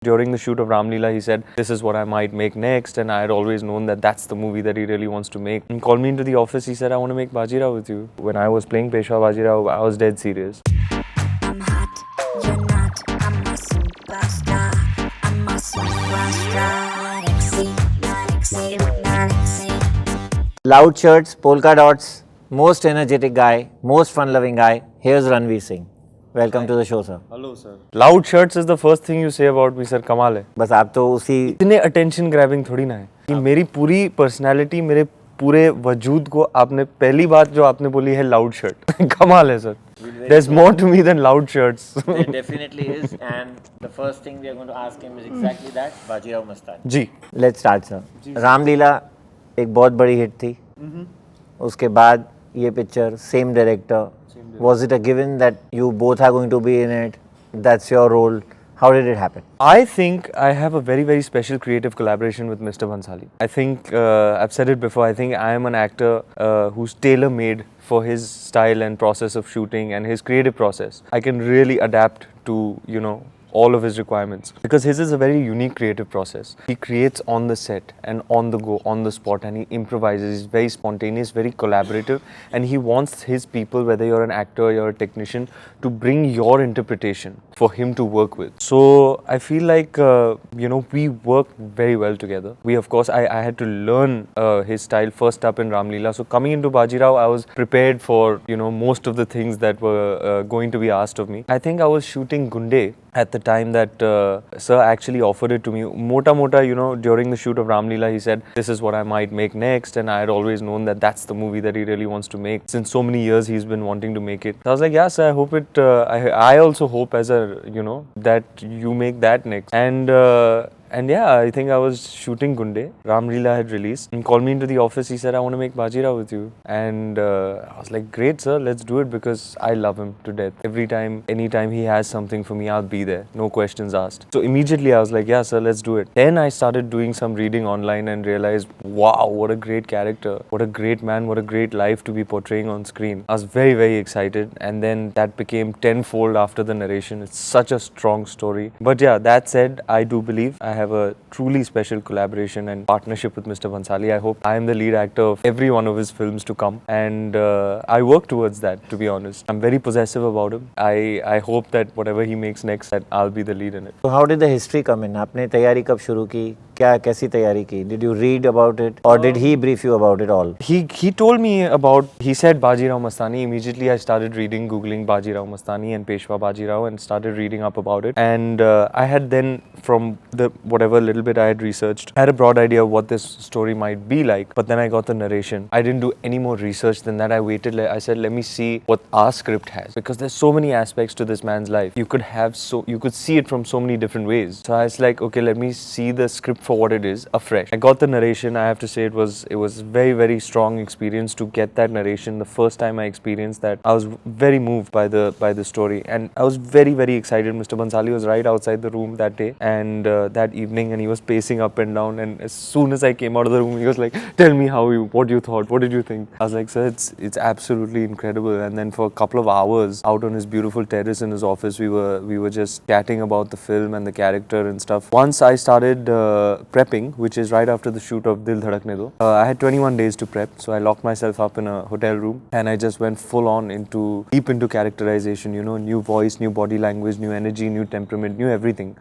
During the shoot of Ramleela, he said, this is what I might make next. And I had always known that that's the movie that he really wants to make. And called me into the office. He said, I want to make Bajirao with you. When I was playing Peshwa Bajirao, I was dead serious. I'm hot, you're not. I'm a superstar. I'm a superstar. Galaxy. Loud shirts, polka dots, most energetic guy, most fun-loving guy. Here's Ranveer Singh. Welcome to the show, sir. Hello, sir. Loud shirts is the first thing you say about me, sir. कमाल है. बस आप तो उसी इतने attention grabbing थोड़ी ना है कि मेरी पूरी personality, मेरे पूरे वजूद को आपने पहली बात जो आपने बोली है loud shirt. कमाल है, sir. There's more to me than loud shirts. There definitely is, and the first thing we are going to ask him is exactly that. Bajirao Mastani. Ji. Let's start, sir. Ramlila एक बहुत बड़ी hit थी. उसके बाद ये picture same director. Was it a given that you both are going to be in it? That's your role. How did it happen? I think I have a very, very special creative collaboration with Mr. Bhansali. I think, I've said it before, I think I am an actor who's tailor-made for his style and process of shooting and his creative process. I can really adapt to, all of his requirements because his is a very unique creative process. He creates on the set and on the go, on the spot, and he improvises. He's very spontaneous, very collaborative, and he wants his people, whether you're an actor or you're a technician, to bring your interpretation for him to work with. So I feel like, we work very well together. We, of course, I had to learn his style first up in Ramleela. So coming into Bajirao, I was prepared for, most of the things that were going to be asked of me. I think I was shooting Gunde at the time that sir actually offered it to me. Mota, during the shoot of Ramleela, he said, this is what I might make next. And I had always known that that's the movie that he really wants to make. Since so many years, he's been wanting to make it. So I was like, yeah, sir, I hope it, I also hope as a, that you make that next. And yeah, I think I was shooting Gunde. Ramleela had released and called me into the office. He said, I want to make Bajirao with you. And I was like, great, sir, let's do it because I love him to death. Anytime he has something for me, I'll be there. No questions asked. So immediately I was like, yeah, sir, let's do it. Then I started doing some reading online and realized, wow, what a great character. What a great man. What a great life to be portraying on screen. I was very, very excited. And then that became tenfold after the narration. It's such a strong story. But yeah, that said, I do believe I have a truly special collaboration and partnership with Mr. Bhansali. I hope I am the lead actor of every one of his films to come, and I work towards that, to be honest. I'm very possessive about him. I hope that whatever he makes next, that I'll be the lead in it. So how did the history come in? आपने तैयारी कब शुरू की? कैसी तैयारी की? Did you read about it or did he brief you about it all? He told me about, he said Bajirao Mastani. Immediately I started reading, googling Bajirao Mastani and Peshwa Bajirao and started reading up about it. And I had then, from the whatever little bit I had researched, I had a broad idea of what this story might be like. But then I got the narration. I didn't do any more research than that. I waited. I said, let me see what our script has, because there's so many aspects to this man's life. You could see it from so many different ways. So I was like, okay, let me see the script for what it is afresh. I got the narration. I have to say it was very, very strong experience to get that narration. The first time I experienced that, I was very moved by the story, and I was very, very excited. Mr. Bhansali was right outside the room that day and that evening, and he was pacing up and down. And as soon as I came out of the room, he was like, "Tell me what you thought. What did you think?" I was like, "Sir, it's absolutely incredible." And then for a couple of hours out on his beautiful terrace in his office, we were just chatting about the film and the character and stuff. Once I started prepping, which is right after the shoot of Dil Dhadakne Do, I had 21 days to prep, so I locked myself up in a hotel room and I just went full on deep into characterization. New voice, new body language, new energy, new temperament, new everything.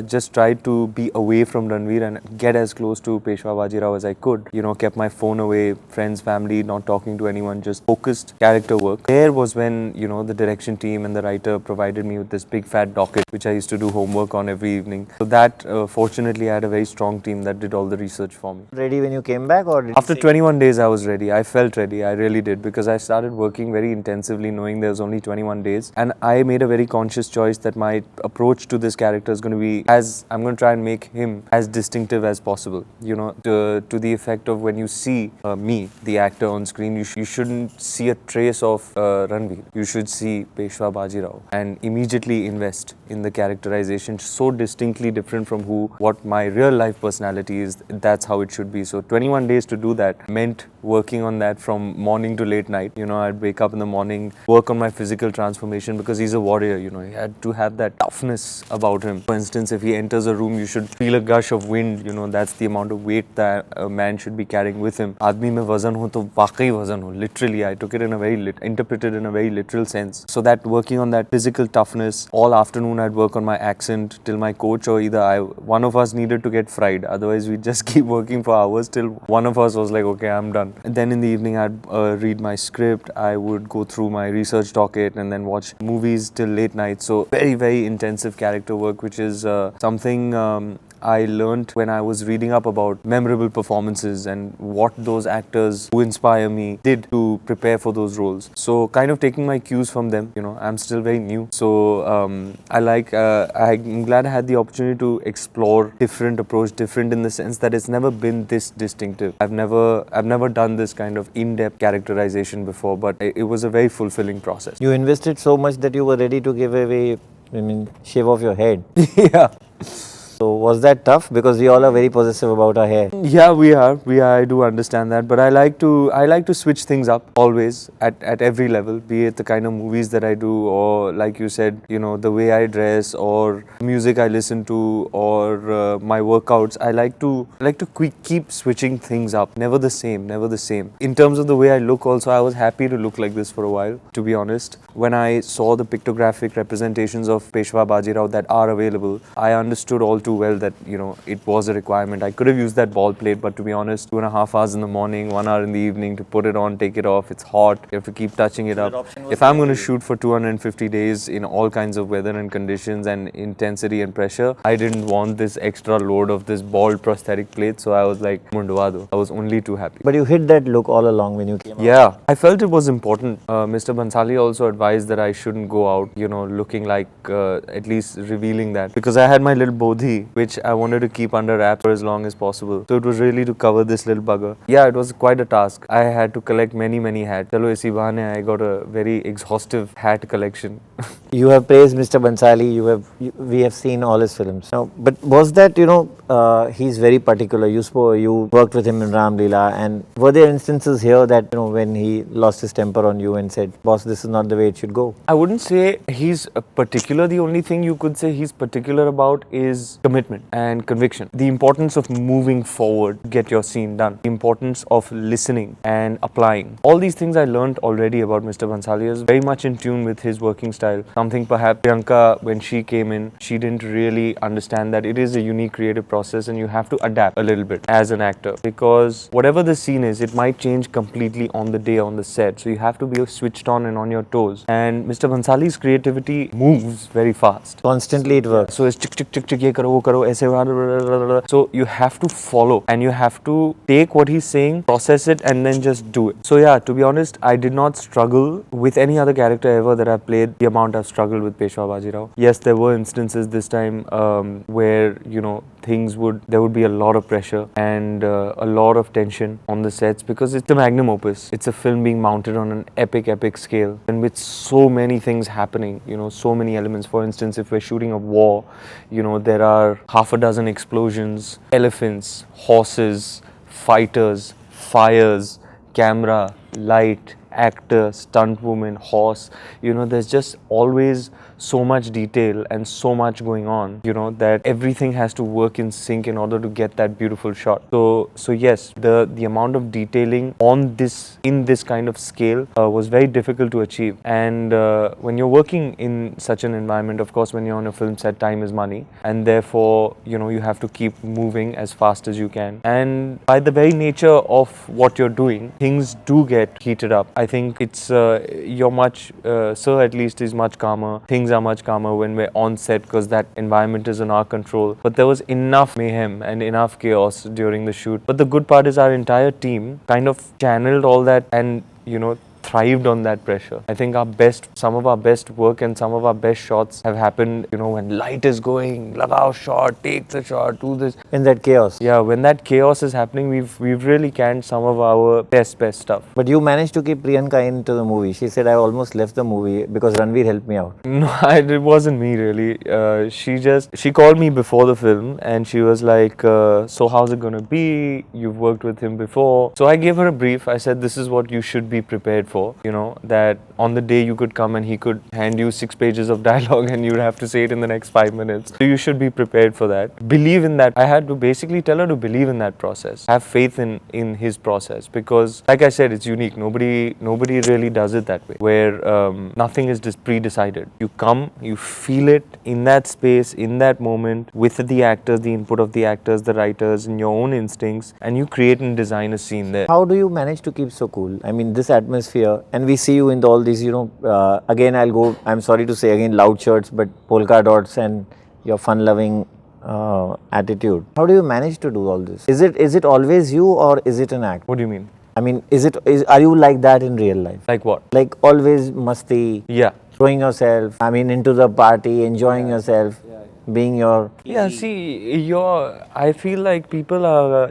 Just tried to be away from Ranveer and get as close to Peshwa Bajirao as I could. Kept my phone away, friends, family, not talking to anyone, just focused character work. There was when, the direction team and the writer provided me with this big fat docket, which I used to do homework on every evening. So that, fortunately, I had a very strong team that did all the research for me. Ready when you came back, or after 21 days I was ready. I felt ready. I really did, because I started working very intensively knowing there was only 21 days, and I made a very conscious choice that my approach to this character is going to be I'm going to try and make him as distinctive as possible. To the effect of when you see me, the actor on screen, you shouldn't see a trace of Ranveer. You should see Peshwa Bajirao and immediately invest in the characterization, so distinctly different from what my real life life personalities. That's how it should be. So 21 days to do that meant working on that from morning to late night. You know, I'd wake up in the morning, work on my physical transformation because he's a warrior. You know, he had to have that toughness about him. For instance, if he enters a room, you should feel a gush of wind. You know, that's the amount of weight that a man should be carrying with him. Aadmi mein wazan ho to waqai wazan ho. Literally, I took it in a very interpreted in a very literal sense. So that working on that physical toughness, all afternoon I'd work on my accent till my coach or either one of us needed to get fried. Otherwise, we'd just keep working for hours till one of us was like, okay, I'm done. And then in the evening, I'd read my script. I would go through my research docket and then watch movies till late night. So very, very intensive character work, which is something I learned when I was reading up about memorable performances and what those actors who inspire me did to prepare for those roles. So kind of taking my cues from them. You know, I'm still very new. So I'm glad I had the opportunity to explore different approach, different in the sense that it's never been this distinctive. I've never done this kind of in-depth characterization before, but it was a very fulfilling process. You invested so much that you were ready to give away, shave off your head. Yeah. So was that tough? Because we all are very possessive about our hair. Yeah, we are. I do understand that, but I like to switch things up always at every level, be it the kind of movies that I do, or like you said, you know, the way I dress, or music I listen to, or my workouts. I like to keep switching things up. Never the same. In terms of the way I look, also, I was happy to look like this for a while. To be honest, when I saw the pictographic representations of Peshwa Bajirao that are available, I understood all too well that, you know, it was a requirement. I could have used that ball plate, but to be honest, 2.5 hours in the morning, 1 hour in the evening to put it on, take it off, it's hot, you have to keep touching it up. If I'm going to shoot for 250 days in all kinds of weather and conditions and intensity and pressure, I didn't want this extra load of this bald prosthetic plate, so I was like, Mundwado. I was only too happy. But you hid that look all along when you came out. Yeah, I felt it was important. Mr. Bhansali also advised that I shouldn't go out, you know, looking like, at least revealing that, because I had my little bodhi, which I wanted to keep under wraps for as long as possible. So it was really to cover this little bugger. Yeah, it was quite a task. I had to collect many hats. Chalo isi bahane I got a very exhaustive hat collection. You have praised Mr. Bhansali. We have seen all his films. Now, but was that, he's very particular. You worked with him in Ram Leela, and were there instances here that, when he lost his temper on you and said, boss, this is not the way it should go? I wouldn't say he's particular. The only thing you could say he's particular about is commitment and conviction. The importance of moving forward, get your scene done. The importance of listening and applying. All these things I learned already about Mr. Bhansali. Is very much in tune with his working style. Something perhaps Priyanka, when she came in, she didn't really understand that it is a unique creative process and you have to adapt a little bit as an actor, because whatever the scene is, it might change completely on the day on the set. So you have to be switched on and on your toes. And Mr. Bhansali's creativity moves very fast. Constantly it works. So it's chick, ye karo, wo karo, aise, so you have to follow and you have to take what he's saying, process it, and then just do it. So yeah, to be honest, I did not struggle with any other character ever that I've played the amount I've struggled with Peshwa Bajirao. Yes, there were instances this time where, there would be a lot of pressure and a lot of tension on the sets, because it's a magnum opus. It's a film being mounted on an epic scale, and with so many things happening, so many elements. For instance, if we're shooting a war, there are half a dozen explosions, elephants, horses, fighters, fires, camera, light, actor, stunt woman, horse. There's just always so much detail and so much going on, that everything has to work in sync in order to get that beautiful shot. So yes, the amount of detailing in this kind of scale was very difficult to achieve. And when you're working in such an environment, of course, when you're on a film set, time is money, and therefore, you have to keep moving as fast as you can. And by the very nature of what you're doing, things do get heated up. I think it's Sir at least is much calmer. Things are much calmer when we're on set, because that environment is in our control. But there was enough mayhem and enough chaos during the shoot. But the good part is our entire team kind of channeled all that and thrived on that pressure. I think some of our best work and some of our best shots have happened, when light is going, lagao shot, take the shot, do this. In that chaos. Yeah, when that chaos is happening, we've really canned some of our best stuff. But you managed to keep Priyanka into the movie. She said, I almost left the movie because Ranveer helped me out. No, it wasn't me really. She called me before the film and she was like, so how's it gonna be? You've worked with him before. So I gave her a brief. I said, this is what you should be prepared for. That on the day you could come and he could hand you 6 pages of dialogue and you'd have to say it in the next 5 minutes. So you should be prepared for that. Believe in that. I had to basically tell her to believe in that process. Have faith in his process because, like I said, it's unique. Nobody really does it that way, where nothing is just pre-decided. You come, you feel it in that space, in that moment, with the actors, the input of the actors, the writers, and your own instincts, and you create and design a scene there. How do you manage to keep so cool? I mean, this atmosphere, and we see you in all these, again, I'm sorry to say again, loud shirts, but polka dots and your fun-loving attitude. How do you manage to do all this? Is it always you or is it an act? What do you mean? I mean, are you like that in real life? Like what? Like always masti, Yeah. throwing yourself, into the party, enjoying yourself, being your... Yeah, see, I feel like people are,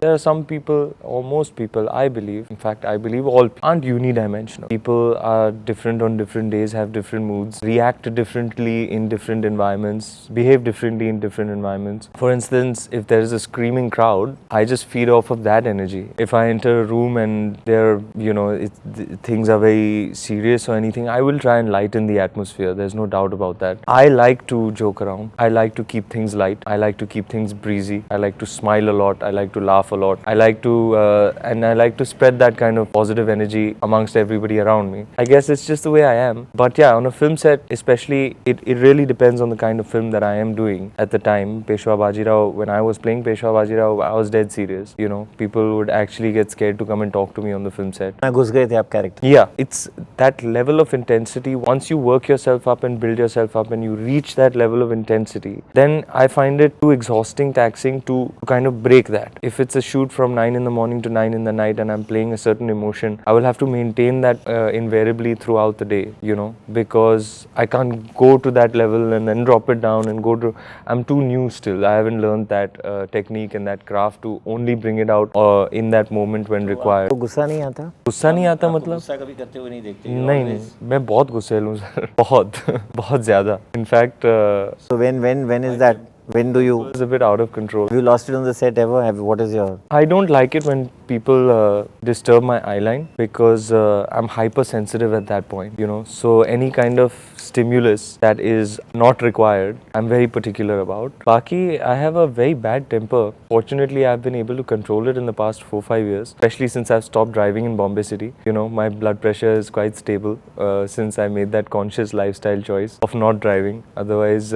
there are some people, or most people, I believe, in fact, I believe all aren't unidimensional. People are different on different days, have different moods, react differently in different environments, behave differently in different environments. For instance, if there is a screaming crowd, I just feed off of that energy. If I enter a room and there, things are very serious or anything, I will try and lighten the atmosphere. There's no doubt about that. I like to joke around. I like to keep things light. I like to keep things breezy. I like to smile a lot. I like to laugh a lot. I like to spread that kind of positive energy amongst everybody around me. I guess it's just the way I am. But yeah, on a film set, especially, it really depends on the kind of film that I am doing at the time. Peshwa Bajirao, when I was playing Peshwa Bajirao, I was dead serious. People would actually get scared to come and talk to me on the film set. Ghus gaye the aap character. Yeah, it's that level of intensity. Once you work yourself up and build yourself up and you reach that level of intensity, then I find it too exhausting, taxing to kind of break that. If it's a shoot from 9 in the morning to 9 in the night and I'm playing a certain emotion, I will have to maintain that invariably throughout the day, because I can't go to that level and then drop it down and I'm too new still. I haven't learned that technique and that craft to only bring it out in that moment when required. गुस्सा नहीं आता? गुस्सा नहीं आता मतलब? गुस्सा कभी करते हुए नहीं देखते? नहीं, मैं बहुत गुस्सैल हूँ सर, बहुत ज़्यादा. In fact, so when is that? When do you... It's a bit out of control. Have you lost it on the set ever? What is your... I don't like it when people disturb my eyeline because I'm hypersensitive at that point, So any kind of stimulus that is not required, I'm very particular about. Baki, I have a very bad temper. Fortunately, I've been able to control it in the past 4-5 years, especially since I've stopped driving in Bombay City. My blood pressure is quite stable since I made that conscious lifestyle choice of not driving. Otherwise,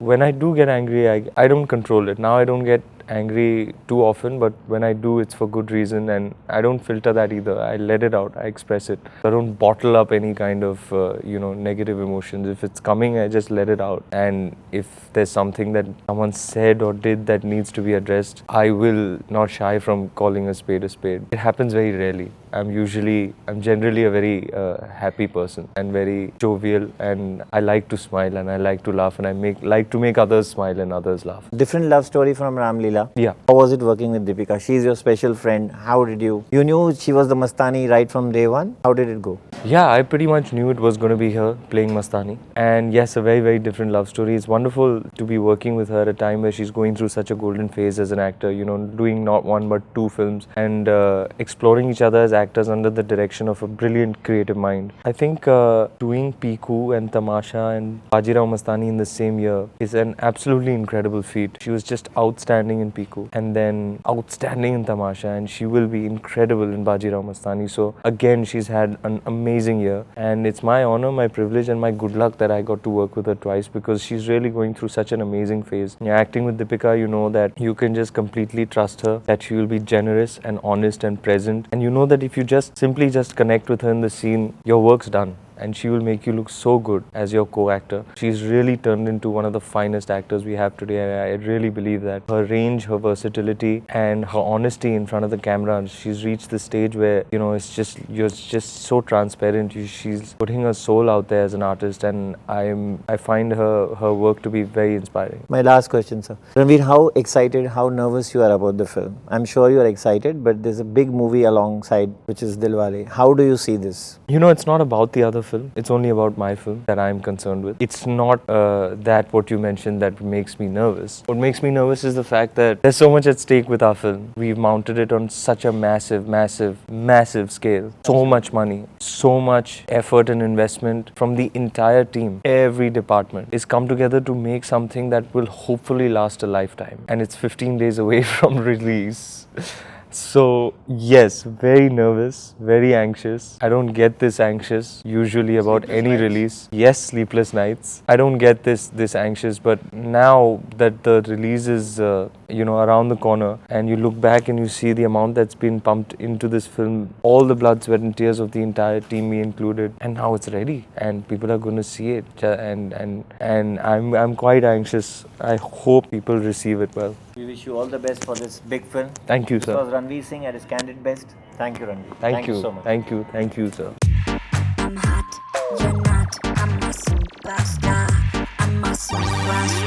when I do get angry, I don't control it. Now I don't get angry too often, but when I do, it's for good reason, and I don't filter that either. I let it out. I express it. I don't bottle up any kind of negative emotions. If it's coming, I just let it out. And if there's something that someone said or did that needs to be addressed, I will not shy from calling a spade a spade. It happens very rarely. I'm generally a very happy person and very jovial, and I like to smile and I like to laugh, and I like to make others smile and others laugh. Different love story from Ram Leela. Yeah. How was it working with Deepika? She's your special friend. How did you knew she was the Mastani right from day one? How did it go? Yeah, I pretty much knew it was going to be her playing Mastani. And yes, a very, very different love story. It's wonderful to be working with her at a time where she's going through such a golden phase as an actor, doing not 1 but 2 films and exploring each other as actors under the direction of a brilliant creative mind. I think doing Piku and Tamasha and Bajirao Mastani in the same year is an absolutely incredible feat. She was just outstanding in Piku and then outstanding in Tamasha, and she will be incredible in Bajirao Mastani. So again, she's had an amazing year, and it's my honor, my privilege and my good luck that I got to work with her twice, because she's really going through such an amazing phase. You're acting with Deepika, you know that you can just completely trust her, that she will be generous and honest and present, and you know that if you simply connect with her in the scene, your work's done. and she will make you look so good as your co-actor. She's really turned into one of the finest actors we have today, and I really believe that her range, her versatility, and her honesty in front of the camera, she's reached the stage where, you know, it's just, you're just so transparent. She's putting her soul out there as an artist, and I find her work to be very inspiring. My last question, sir. Ranveer, how excited, how nervous you are about the film? I'm sure you are excited, but there's a big movie alongside, which is Dilwale. How do you see this? You know, it's not about the other film. It's only about my film that I'm concerned with. It's not that what you mentioned that makes me nervous. What makes me nervous is the fact that there's so much at stake with our film. We've mounted it on such a massive scale. So much money, so much effort and investment from the entire team. Every department is come together to make something that will hopefully last a lifetime. And it's 15 days away from release. So yes, very nervous, very anxious. I don't get this anxious usually about any release. Yes, sleepless nights. I don't get this anxious, but now that the release is around the corner, and you look back and you see the amount that's been pumped into this film, all the blood, sweat and tears of the entire team, me included, and now it's ready and people are going to see it, and I'm quite anxious. I hope people receive it well. We wish you all the best for this big film. Thank you, This sir. was Ranveer Singh at his candid best. Thank you, Ranveer. Thank you so much. Thank you, sir. I'm hot, you're not. I'm a superstar. I'm a superstar.